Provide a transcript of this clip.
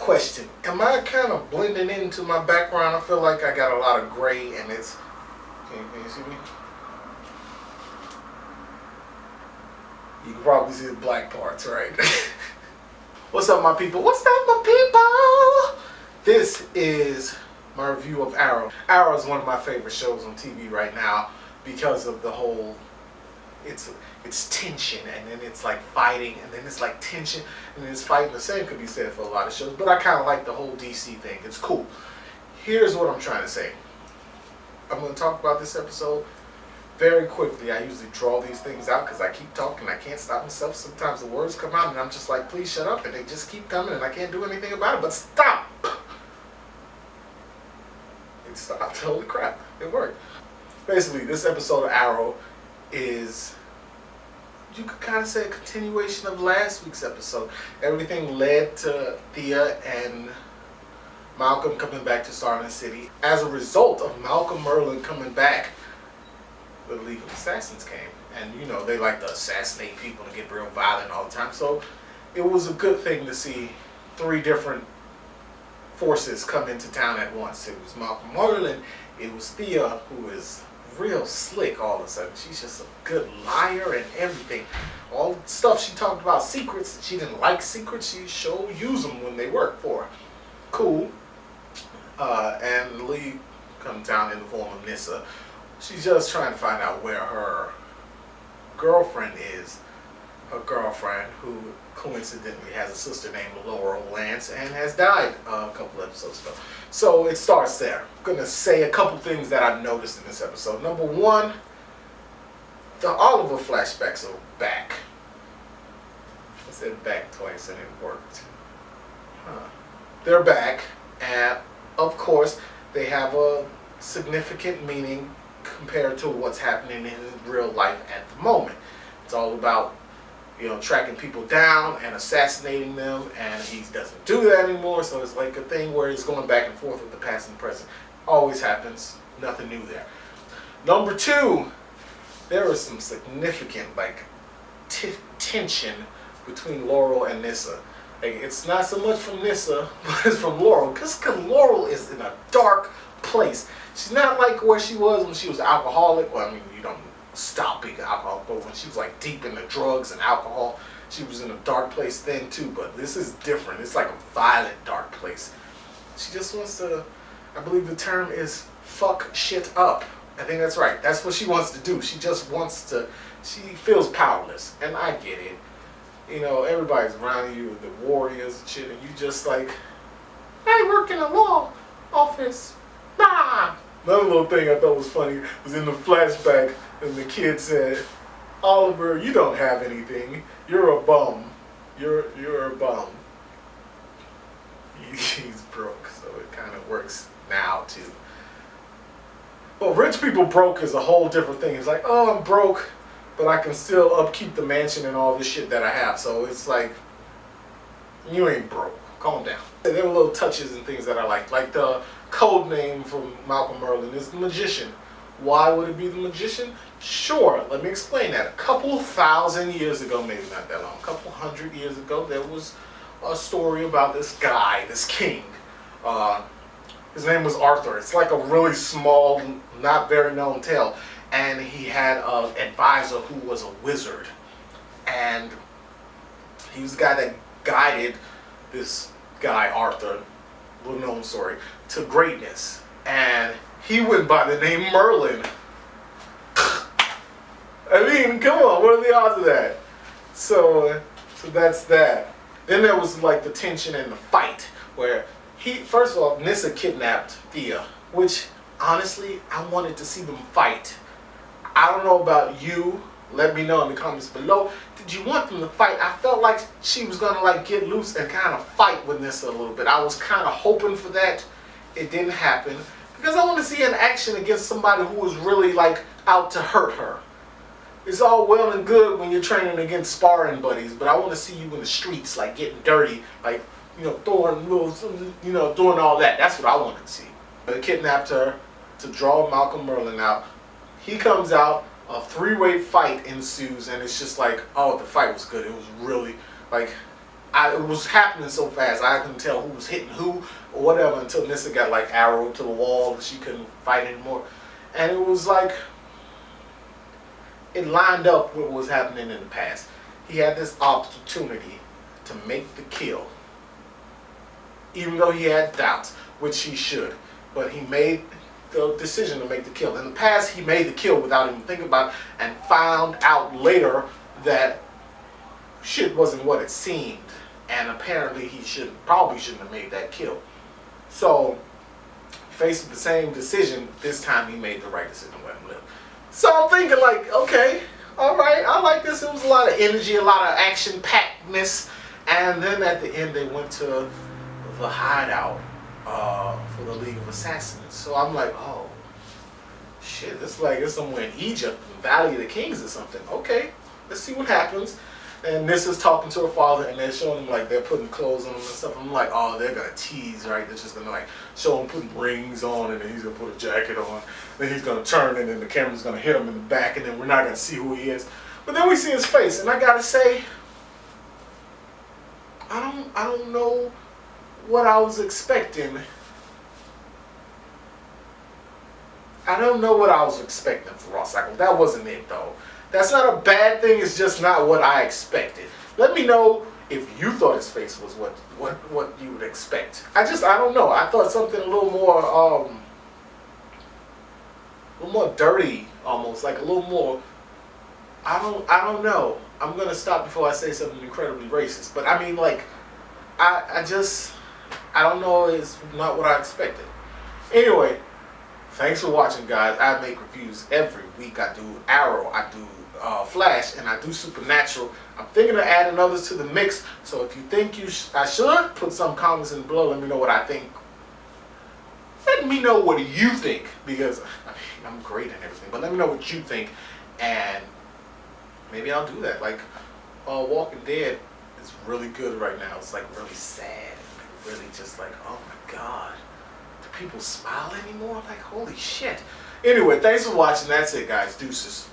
question. Am I kind of blending into my background? I feel like I got a lot of gray and it's... Can you see me? You can probably see the black parts, right? What's up, my people? What's up, my people? This is my review of Arrow. Arrow is one of my favorite shows on TV right now because of the whole... It's tension, and then it's like fighting, and then it's like tension, and then it's fighting. The same could be said for a lot of shows, but I kind of like the whole DC thing. It's cool. Here's what I'm trying to say. I'm going to talk about this episode very quickly. I usually draw these things out because I keep talking. I can't stop myself. Sometimes the words come out, and I'm just like, please shut up, and they just keep coming, and I can't do anything about it, but stop! It stopped. Holy crap. It worked. Basically, this episode of Arrow is, you could kind of say, a continuation of last week's episode. Everything led to Thea and Malcolm coming back to Starling City. As a result of Malcolm Merlin coming back, the League of Assassins came. And, you know, they like to assassinate people and get real violent all the time. So it was a good thing to see three different forces come into town at once. It was Malcolm Merlin, it was Thea, who is real slick all of a sudden. She's just a good liar and everything. All the stuff she talked about secrets, she didn't like secrets, she sure used them when they worked for her. Cool. And Lee comes down in the form of Nyssa. She's just trying to find out where her girlfriend is. Her girlfriend, who coincidentally has a sister named Laurel Lance and has died a couple episodes ago. So it starts there. I'm going to say a couple things that I've noticed in this episode. Number one, the Oliver flashbacks are back. I said back twice and it worked. They're back, and of course they have a significant meaning compared to what's happening in real life at the moment. It's all about, you know, tracking people down and assassinating them, and he doesn't do that anymore, so it's like a thing where he's going back and forth with the past and present. Always happens, nothing new there. Number two, there is some significant, like, tension between Laurel and Nyssa. Like, it's not so much from Nyssa, but it's from Laurel, because Laurel is in a dark place. She's not like where she was when she was alcoholic. Well, I mean, you don't stop being alcoholic, but when she was like deep into drugs and alcohol, she was in a dark place then too. But this is different. It's like a violent dark place. She just wants to, I believe the term is fuck shit up. I think that's right. That's what she wants to do. She just wants to, she feels powerless, and I get it. You know, everybody's around you, the warriors and shit, and you just like, I work in a law office. Bah! Another little thing I thought was funny was in the flashback, and the kid said, Oliver, you don't have anything. You're a bum. You're a bum. He's broke, so it kind of works now too. Well, rich people broke is a whole different thing. It's like, oh, I'm broke, but I can still upkeep the mansion and all this shit that I have. So it's like, you ain't broke. Calm down. There were little touches and things that I like the code name from Malcolm Merlin is the Magician. Why would it be the Magician? Sure, let me explain that. A couple thousand years ago, maybe not that long, a couple hundred years ago, there was a story about this guy, this king. His name was Arthur. It's like a really small, not very known tale. And he had an advisor who was a wizard. And he was the guy that guided this guy, Arthur, little known story, to greatness. And he went by the name Merlin. I mean, come on, what are the odds of that? So that's that. Then there was like the tension and the fight where first of all, Nyssa kidnapped Thea, which honestly, I wanted to see them fight. I don't know about you. Let me know in the comments below. Did you want them to fight? I felt like she was gonna like get loose and kind of fight with Nyssa a little bit. I was kind of hoping for that. It didn't happen because I want to see an action against somebody who was really like out to hurt her. It's all well and good when you're training against sparring buddies, but I want to see you in the streets, like getting dirty, like, you know, throwing little, you know, doing all that. That's what I wanted to see. They kidnapped her to draw Malcolm Merlin out. He comes out, a three-way fight ensues, and it's just like, oh, the fight was good. It was really, like, it was happening so fast I couldn't tell who was hitting who or whatever until Nissa got like arrowed to the wall and she couldn't fight anymore. And it was like it lined up with what was happening in the past. He had this opportunity to make the kill, even though he had doubts, which he should. But he made the decision to make the kill. In the past, he made the kill without even thinking about it, and found out later that shit wasn't what it seemed. And apparently, he probably shouldn't have made that kill. So, faced with the same decision, this time he made the right decision to let him live. So I'm thinking like, okay, all right, I like this. It was a lot of energy, a lot of action-packedness. And then at the end, they went to the hideout for the League of Assassins. So I'm like, oh, shit, this is like it's somewhere in Egypt, the Valley of the Kings or something. Okay, let's see what happens. And this is talking to her father, and they're showing him like they're putting clothes on him and stuff. I'm like, oh, they're gonna tease, right? They're just gonna like show him putting rings on, and then he's gonna put a jacket on. Then he's gonna turn, and then the camera's gonna hit him in the back, and then we're not gonna see who he is. But then we see his face, and I gotta say, I don't know what I was expecting. I don't know what I was expecting for Raw Cycle. That wasn't it though. That's not a bad thing, it's just not what I expected. Let me know if you thought his face was what you would expect. I don't know. I thought something a little more dirty almost, like a little more I don't know. I'm gonna stop before I say something incredibly racist. But I mean like I don't know, it's not what I expected. Anyway, thanks for watching, guys. I make reviews every week. I do Arrow, I do Flash, and I do Supernatural. I'm thinking of adding others to the mix. So if you think I should, put some comments in below. Let me know what I think. Let me know what you think, because I mean, I'm great and everything. But let me know what you think, and maybe I'll do that. Like Walking Dead is really good right now. It's like really sad, and really just like, oh my god. People smile anymore? Like, holy shit. Anyway, thanks for watching. That's it, guys. Deuces.